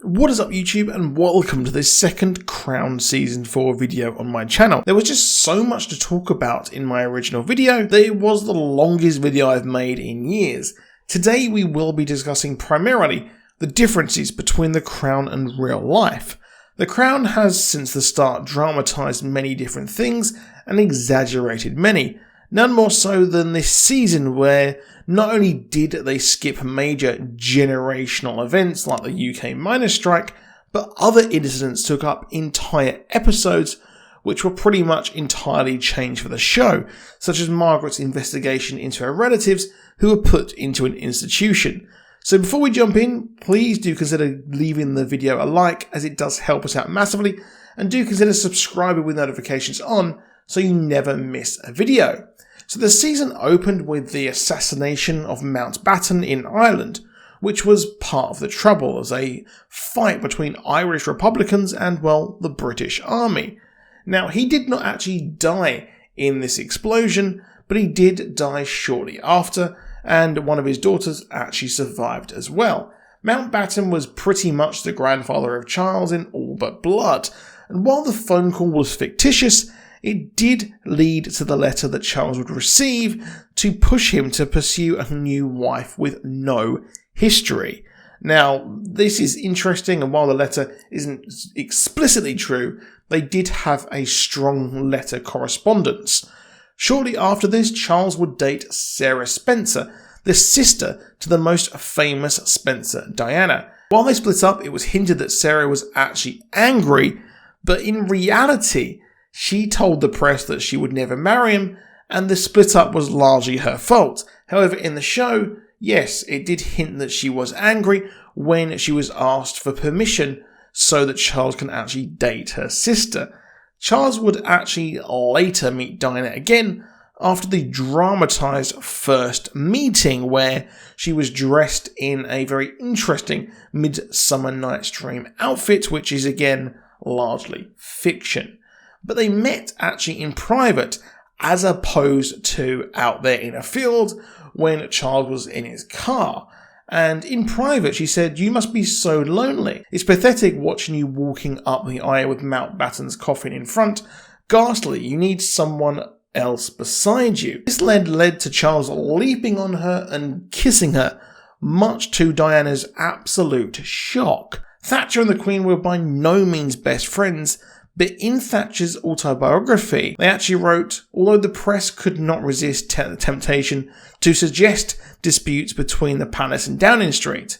What is up YouTube, and welcome to this second Crown Season 4 video on my channel. There was just so much to talk about in my original video that it was the longest video I've made in years. Today we will be discussing primarily the differences between The Crown and real life. The Crown has since the start dramatised many different things and exaggerated many. None more so than this season, where not only did they skip major generational events like the UK miners' strike, but other incidents took up entire episodes which were pretty much entirely changed for the show, such as Margaret's investigation into her relatives who were put into an institution. So before we jump in, please do consider leaving the video a like, as it does help us out massively, and do consider subscribing with notifications on so you never miss a video. So the season opened with the Assassination of Mountbatten in Ireland, which was part of the trouble as a fight between Irish Republicans and, well, the British Army. Now, he did not actually die in this explosion, but he did die shortly after, and one of his daughters actually survived as well. Mountbatten was pretty much the grandfather of Charles in all but blood, and while the phone call was fictitious, it did lead to the letter that Charles would receive to push him to pursue a new wife with no history. Now, this is interesting, and while the letter isn't explicitly true, they did have a strong letter correspondence. Shortly after this, Charles would date Sarah Spencer, the sister to the most famous Spencer, Diana. While they split up, it was hinted that Sarah was actually angry, but in reality, she told the press that she would never marry him, and the split up was largely her fault. However, in the show, yes, it did hint that she was angry when she was asked for permission so that Charles can actually date her sister. Charles would actually later meet Diana again after the dramatised first meeting, where she was dressed in a very interesting Midsummer Night's Dream outfit, which is again largely fiction. But they met actually in private, as opposed to out there in a field when Charles was in his car. And in private, she said, "You must be so lonely. It's pathetic watching you walking up the aisle with Mountbatten's coffin in front. Ghastly, you need someone else beside you." This led to Charles leaping on her and kissing her, much to Diana's absolute shock. Thatcher and the Queen were by no means best friends, but in Thatcher's autobiography, they actually wrote, although the press could not resist the temptation to suggest disputes between the palace and Downing Street,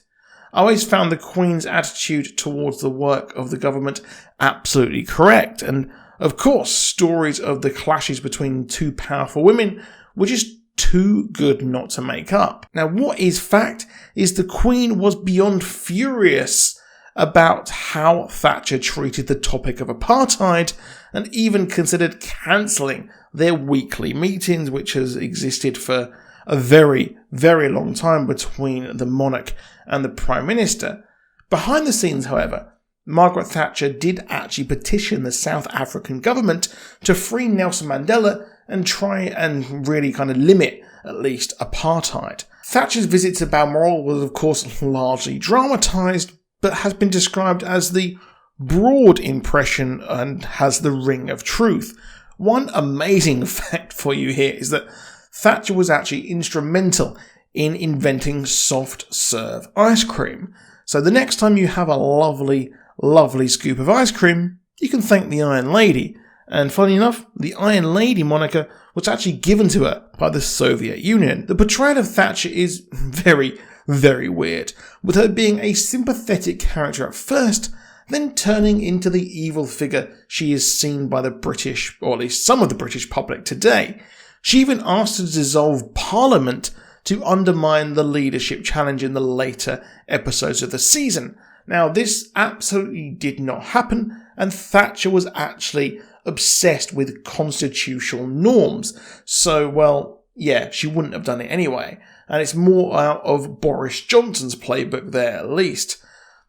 I always found the Queen's attitude towards the work of the government absolutely correct. And of course, stories of the clashes between two powerful women were just too good not to make up. Now, what is fact is the Queen was beyond furious about how Thatcher treated the topic of apartheid, and even considered cancelling their weekly meetings, which has existed for a very, very long time between the monarch and the Prime Minister. Behind the scenes, however, Margaret Thatcher did actually petition the South African government to free Nelson Mandela and try and really kind of limit, at least, apartheid. Thatcher's visit to Balmoral was, of course, largely dramatised, but has been described as the broad impression and has the ring of truth. One amazing fact for you here is that Thatcher was actually instrumental in inventing soft serve ice cream. So the next time you have a lovely, lovely scoop of ice cream, you can thank the Iron Lady. And funny enough, the Iron Lady moniker was actually given to her by the Soviet Union. The portrayal of Thatcher is very, very weird, with her being a sympathetic character at first, then turning into the evil figure she is seen by the British, or at least some of the British public today. She even asked to dissolve Parliament to undermine the leadership challenge in the later episodes of the season. Now, this absolutely did not happen, and Thatcher was actually obsessed with constitutional norms. So, well, yeah, she wouldn't have done it anyway. And it's more out of Boris Johnson's playbook there, at least.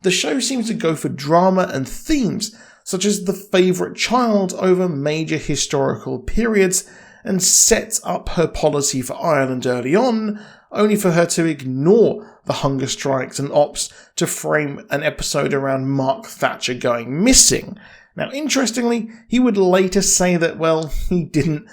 The show seems to go for drama and themes, such as the favourite child over major historical periods, and sets up her policy for Ireland early on, only for her to ignore the hunger strikes and opts to frame an episode around Mark Thatcher going missing. Now, interestingly, he would later say that, well, he didn't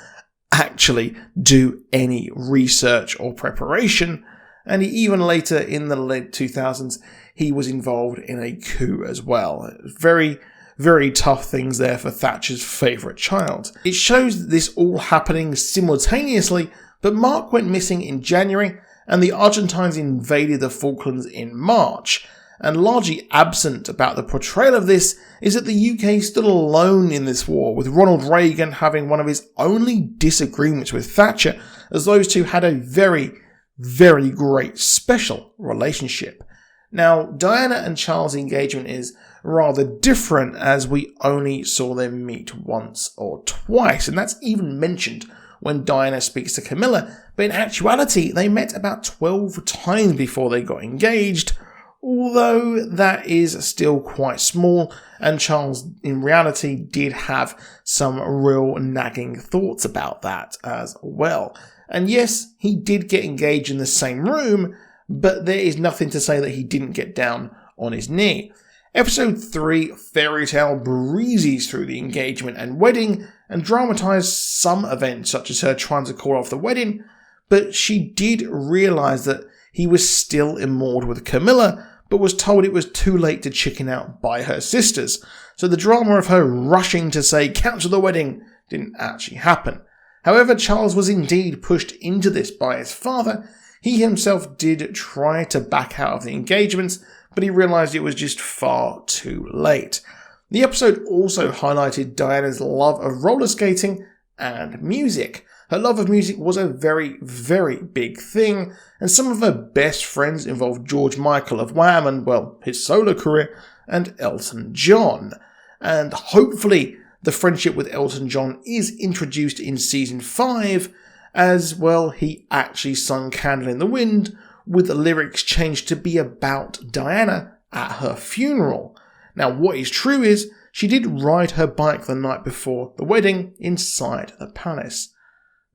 actually do any research or preparation, and even later in the late 2000s, he was involved in a coup as well. Very, very tough things there for Thatcher's favourite child. It shows this all happening simultaneously, but Mark went missing in January, and the Argentines invaded the Falklands in March. And largely absent about the portrayal of this is that the UK stood alone in this war, with Ronald Reagan having one of his only disagreements with Thatcher, as those two had a very, very great special relationship. Now, Diana and Charles' engagement is rather different, as we only saw them meet once or twice, and that's even mentioned when Diana speaks to Camilla, but in actuality they met about 12 times before they got engaged, although that is still quite small, and Charles in reality did have some real nagging thoughts about that as well. And yes, he did get engaged in the same room, but there is nothing to say that he didn't get down on his knee. Episode 3, Fairy Tale, breezes through the engagement and wedding and dramatised some events such as her trying to call off the wedding, but she did realise that he was still imoored with Camilla, but was told it was too late to chicken out by her sisters. So the drama of her rushing to say cancel the wedding didn't actually happen. However, Charles was indeed pushed into this by his father. He himself did try to back out of the engagements, but he realised it was just far too late. The episode also highlighted Diana's love of roller skating and music. Her love of music was a very, very big thing, and some of her best friends involved George Michael of Wham and, well, his solo career, and Elton John. And hopefully the friendship with Elton John is introduced in season 5, as, well, he actually sung Candle in the Wind, with the lyrics changed to be about Diana at her funeral. Now, what is true is, she did ride her bike the night before the wedding inside the palace.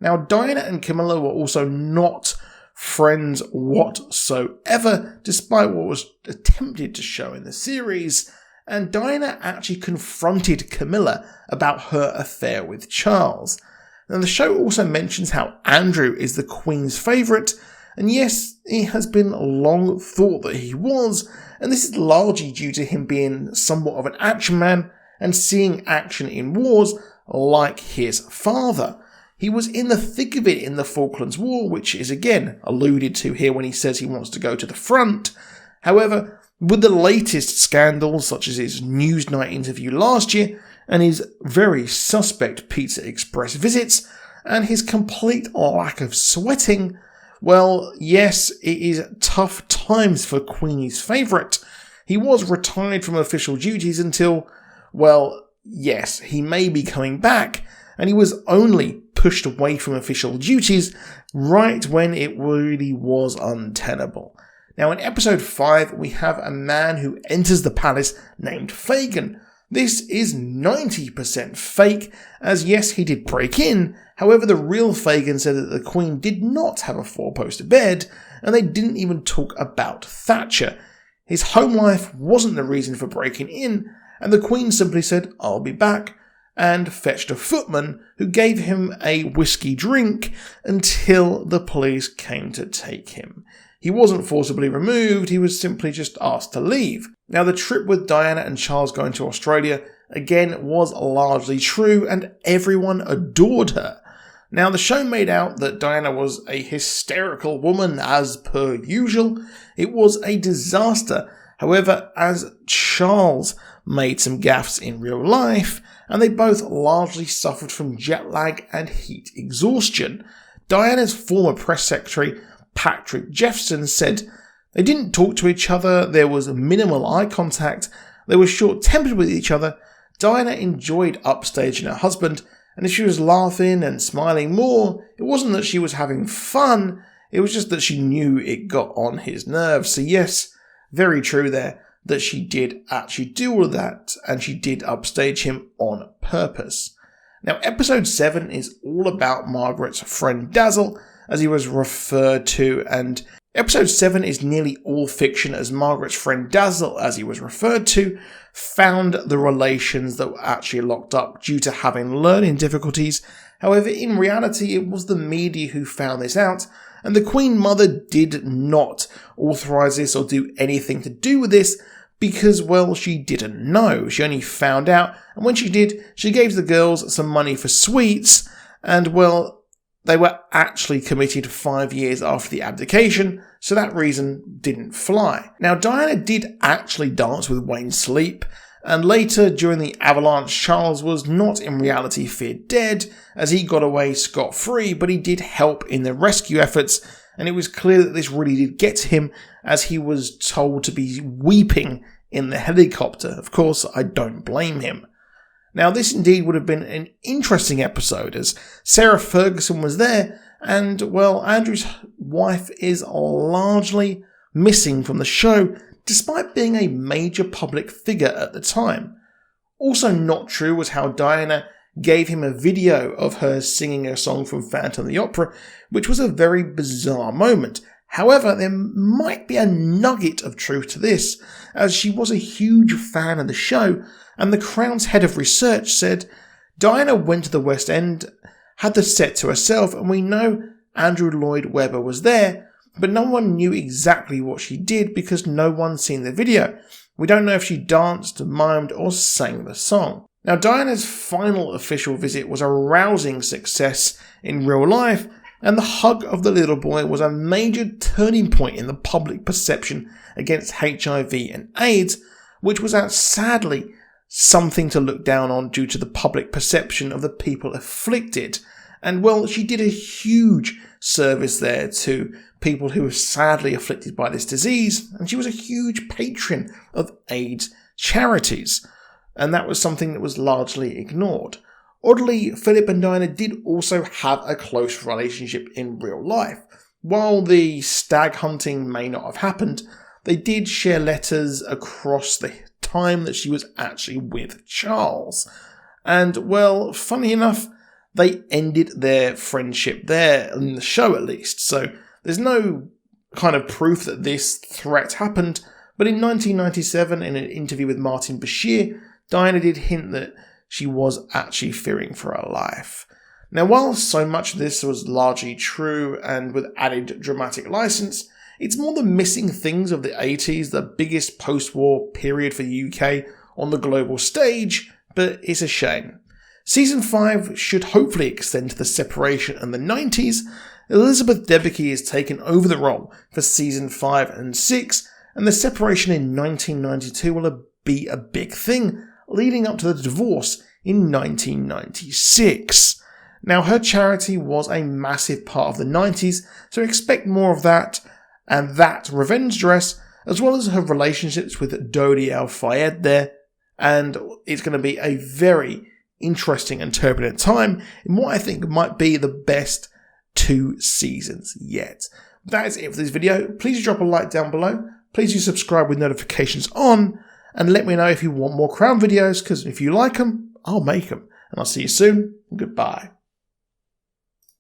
Now, Diana and Camilla were also not friends whatsoever, despite what was attempted to show in the series, and Diana actually confronted Camilla about her affair with Charles. Now, the show also mentions how Andrew is the Queen's favourite, and yes, it has been long thought that he was, and this is largely due to him being somewhat of an action man and seeing action in wars like his father. He was in the thick of it in the Falklands War, which is again alluded to here when he says he wants to go to the front. However, with the latest scandals, such as his Newsnight interview last year, and his very suspect Pizza Express visits, and his complete lack of sweating, well, yes, it is tough times for Queenie's favourite. He was retired from official duties until, well, yes, he may be coming back, and he was only pushed away from official duties right when it really was untenable. Now, in episode 5, we have a man who enters the palace named Fagin. This is 90% fake, as yes, he did break in. However, the real Fagin said that the Queen did not have a 4-poster bed, and they didn't even talk about Thatcher. His home life wasn't the reason for breaking in, and the Queen simply said, "I'll be back," and fetched a footman who gave him a whiskey drink until the police came to take him. He wasn't forcibly removed, he was simply just asked to leave. Now, the trip with Diana and Charles going to Australia, again, was largely true, and everyone adored her. Now, the show made out that Diana was a hysterical woman, as per usual. It was a disaster. However, as Charles made some gaffes in real life, and they both largely suffered from jet lag and heat exhaustion. Diana's former press secretary, Patrick Jeffson, said they didn't talk to each other, there was minimal eye contact, they were short-tempered with each other. Diana enjoyed upstaging her husband, and if she was laughing and smiling more, it wasn't that she was having fun, it was just that she knew it got on his nerves. So yes, very true there, that she did actually do all of that, and she did upstage him on purpose. Now, episode 7 is all about Margaret's friend Dazzle, as he was referred to, and episode 7 is nearly all fiction, as Margaret's friend Dazzle, as he was referred to, found the relations that were actually locked up due to having learning difficulties. However, in reality, it was the media who found this out, and the Queen Mother did not authorise this or do anything to do with this, because, well, she didn't know. She only found out, and when she did, she gave the girls some money for sweets, and, well, they were actually committed 5 years after the abdication, so that reason didn't fly. Now, Diana did actually dance with Wayne's sleep, and later, during the avalanche, Charles was not in reality feared dead, as he got away scot-free, but he did help in the rescue efforts, and it was clear that this really did get to him, as he was told to be weeping in the helicopter. Of course, I don't blame him. Now, this indeed would have been an interesting episode, as Sarah Ferguson was there, and, well, Andrew's wife is largely missing from the show, despite being a major public figure at the time. Also not true was how Diana gave him a video of her singing a song from Phantom of the Opera, which was a very bizarre moment. However, there might be a nugget of truth to this, as she was a huge fan of the show, and the Crown's head of research said, Diana went to the West End, had the set to herself, and we know Andrew Lloyd Webber was there, but no one knew exactly what she did because no one's seen the video. We don't know if she danced, mimed, or sang the song. Now, Diana's final official visit was a rousing success in real life, and the hug of the little boy was a major turning point in the public perception against HIV and AIDS, which was sadly something to look down on due to the public perception of the people afflicted. And, well, she did a huge service there to people who were sadly afflicted by this disease, and she was a huge patron of AIDS charities, and that was something that was largely ignored. Oddly, Philip and Diana did also have a close relationship in real life. While the stag hunting may not have happened, they did share letters across the time that she was actually with Charles. And, well, funny enough, they ended their friendship there, in the show at least, so there's no kind of proof that this threat happened, but in 1997, in an interview with Martin Bashir, Diana did hint that she was actually fearing for her life. Now, while so much of this was largely true and with added dramatic license, it's more the missing things of the 80s, the biggest post-war period for the UK on the global stage, but it's a shame. Season 5 should hopefully extend to the separation and the 90s. Elizabeth Debicki has taken over the role for Season 5 and 6, and the separation in 1992 will be a big thing, leading up to the divorce in 1996. Now, her charity was a massive part of the 90s, so expect more of that, and that revenge dress, as well as her relationships with Dodi Al-Fayed there, and it's going to be a very interesting and turbulent time in what I think might be the best 2 seasons yet. That is it for this video. Please drop a like down below. Please do subscribe with notifications on, and let me know if you want more Crown videos, because if you like them, I'll make them. And I'll see you soon. Goodbye.